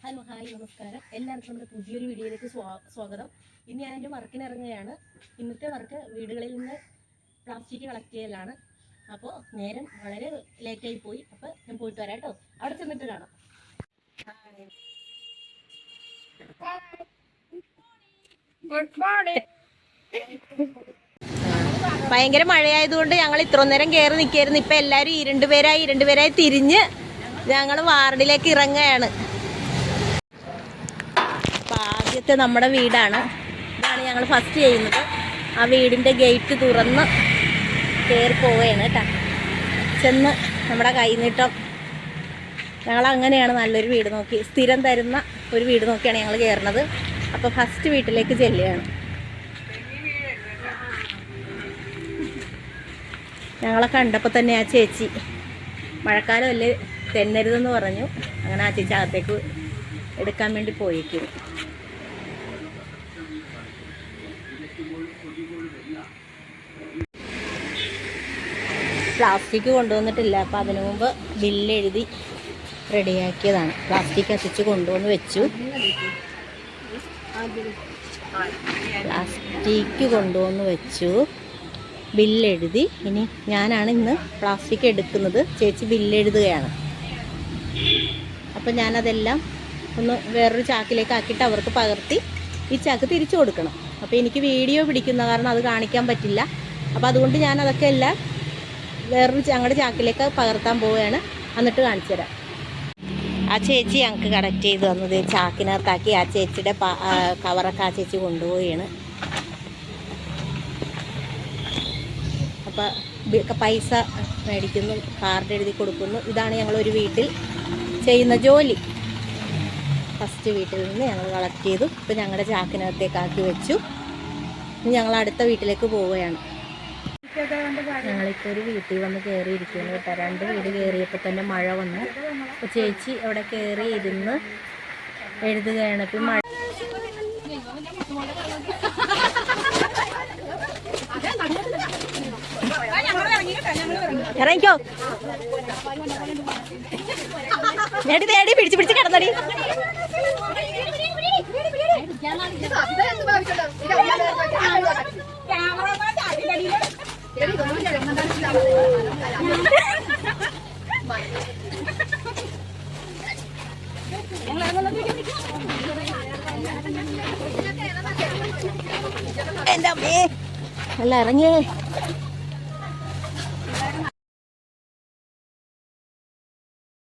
Hello hi നമസ്കാരം. എല്ലാവർക്കും നമ്മുടെ പുതിയൊരു വീഡിയോയിലേക്ക് സ്വാഗതം. ഇന്ന് ഞാൻ എൻ്റെ വർക്കിന് ഇറങ്ങുകയാണ്. ഇന്നത്തെ വർക്ക് വീടുകളിൽ നിന്ന് പ്ലാസ്റ്റിക് കളക്ട് ചെയ്യലാണ്. അപ്പോൾ നേരം വളരെ ലേറ്റായി പോയി. അപ്പോൾ ഞാൻ പോയിട്ട് വരാം കേട്ടോ. അവിടെ ചെന്നിട്ട് കാണാം. ഭയങ്കര മഴയായതുകൊണ്ട് ഞങ്ങൾ ഇത്ര നേരം കയറി നിൽക്കായിരുന്നു. ഇപ്പം എല്ലാവരും ഇരുണ്ടുപേരായി തിരിഞ്ഞ് ഞങ്ങൾ വാർഡിലേക്ക് ഇറങ്ങുകയാണ്. അപ്പം ആദ്യത്തെ നമ്മുടെ വീടാണ്. ഇതാണ് ഞങ്ങൾ ഫസ്റ്റ് ചെയ്യുന്നത്. ആ വീടിൻ്റെ ഗേറ്റ് തുറന്ന് കയറി പോവുകയാണ് കേട്ടോ. ചെന്ന് നമ്മുടെ കൈനീട്ടം ഞങ്ങൾ അങ്ങനെയാണ് നല്ലൊരു വീട് നോക്കി, സ്ഥിരം തരുന്ന ഒരു വീട് നോക്കിയാണ് ഞങ്ങൾ കയറുന്നത്. അപ്പോൾ ഫസ്റ്റ് വീട്ടിലേക്ക് ചെല്ലുകയാണ്. ഞങ്ങളെ കണ്ടപ്പോൾ തന്നെ ആ ചേച്ചി മഴക്കാലമല്ലേ തെന്നരുതെന്ന് പറഞ്ഞു. അങ്ങനെ ആ ചേച്ചി അകത്തേക്ക് എടുക്കാൻ വേണ്ടി പോയിരിക്കുന്നു. പ്ലാസ്റ്റിക് കൊണ്ടുവന്നിട്ടില്ല. അപ്പോൾ അതിനു മുമ്പ് ബില്ലെഴുതി റെഡിയാക്കിയതാണ്. പ്ലാസ്റ്റിക് കത്തിച്ച് കൊണ്ടുവന്ന് വെച്ചു. ബില്ലെഴുതി. ഇനി ഞാനാണ് ഇന്ന് പ്ലാസ്റ്റിക് എടുക്കുന്നത്. ചേച്ചി ബില്ലെഴുതുകയാണ്. അപ്പം ഞാനതെല്ലാം ഒന്ന് വേറൊരു ചാക്കിലേക്ക് ആക്കിയിട്ട് അവർക്ക് പകർത്തി ഈ ചാക്ക് തിരിച്ചു കൊടുക്കണം. അപ്പോൾ എനിക്ക് വീഡിയോ പിടിക്കുന്ന കാരണം അത് കാണിക്കാൻ പറ്റില്ല. അപ്പോൾ അതുകൊണ്ട് ഞാൻ അതൊക്കെ എല്ലാം വേറൊരു ഞങ്ങളുടെ ചാക്കിലേക്ക് പകർത്താൻ പോവുകയാണ്. എന്നിട്ട് കാണിച്ചു തരാം. ആ ചേച്ചി ഞങ്ങൾക്ക് കളക്ട് ചെയ്ത് തന്നത് ചാക്കിനകത്താക്കി ആ ചേച്ചിയുടെ കവറൊക്കെ ആ ചേച്ചി കൊണ്ടുപോവുകയാണ്. അപ്പോൾ പൈസ മേടിക്കുന്നു, കാർഡ് എഴുതി കൊടുക്കുന്നു. ഇതാണ് ഞങ്ങളൊരു വീട്ടിൽ ചെയ്യുന്ന ജോലി. ഫസ്റ്റ് വീട്ടിൽ നിന്ന് ഞങ്ങൾ കളക്ട് ചെയ്തു. ഇപ്പോൾ ഞങ്ങളുടെ ചാക്കിനകത്തേക്കാക്കി വെച്ചു. ഇനി ഞങ്ങൾ അടുത്ത വീട്ടിലേക്ക് പോവുകയാണ്. ഞങ്ങളിപ്പോൾ ഒരു വീട്ടിൽ വന്ന് കയറിയിരിക്കുന്നു കേട്ടോ. 2 വീട് കയറിയപ്പോൾ തന്നെ മഴ വന്നു. അപ്പോൾ ചേച്ചി അവിടെ കയറി ഇരുന്ന് എഴുതുകയാണ്. ഇപ്പം മഴ ഇറങ്ങിക്കോ. തേടി പിടിച്ച് കിടന്നടി. എൻ്റെ അമ്മേ, അല്ല ഇറങ്ങിയേ.